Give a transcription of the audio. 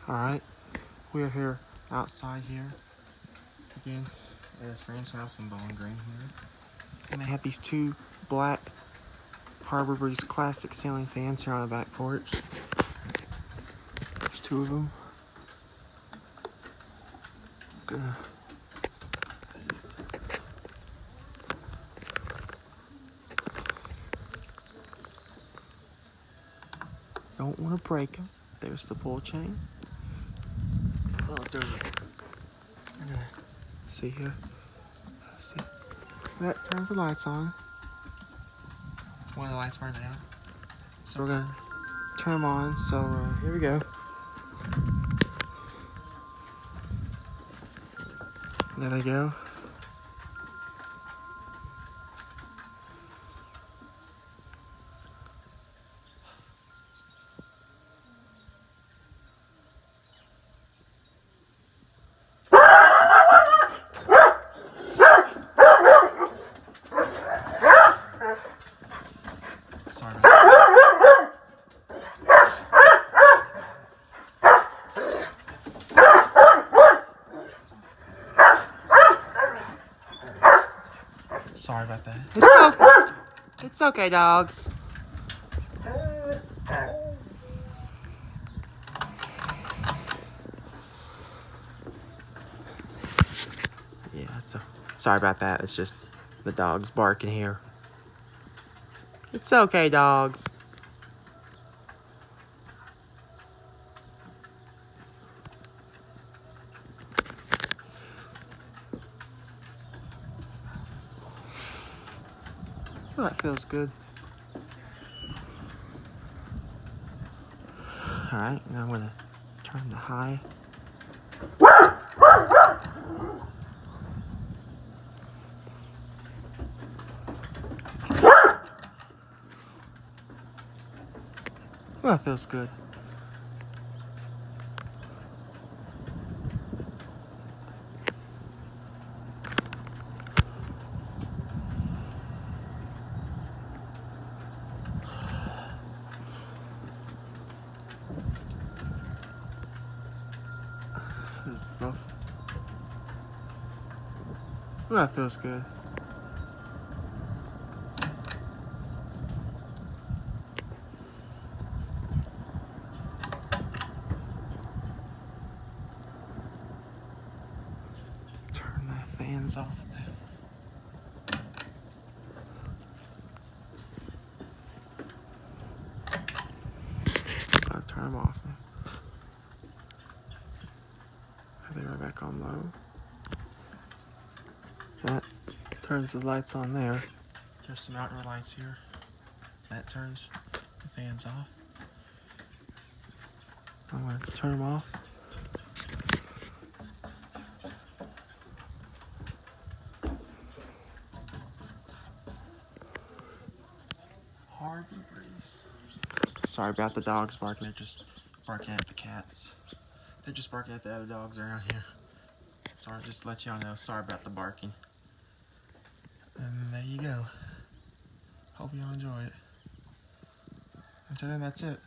Alright, we're here outside here again at his friend's house in Bowling Green here. And they have these two black Harbor Breeze classic ceiling fans here on the back porch. There's two of them. Don't want to break them. There's the pull chain. Oh, there's see here. See, that turns the lights on. One of the lights burned out. So we're gonna turn them on. So here we go. There they go. Sorry about that. Sorry about that. It's okay. It's okay, dogs. Yeah, sorry about that. It's just the dogs barking here. It's okay, dogs. Oh, that feels good. Alright, now I'm gonna turn to high. Oh, that feels good. This is both. Oh, that feels good. Turn the fans off then. I'll turn them off now. They are back on low. That turns the lights on there. There's some outdoor lights here. That turns the fans off. I'm going to turn them off. Harbor Breeze. Sorry about the dogs barking. They're just barking at the cats. They're just barking at the other dogs around here. Sorry, just to let y'all know. Sorry about the barking. And there you go. Hope y'all enjoy it. Until then, that's it.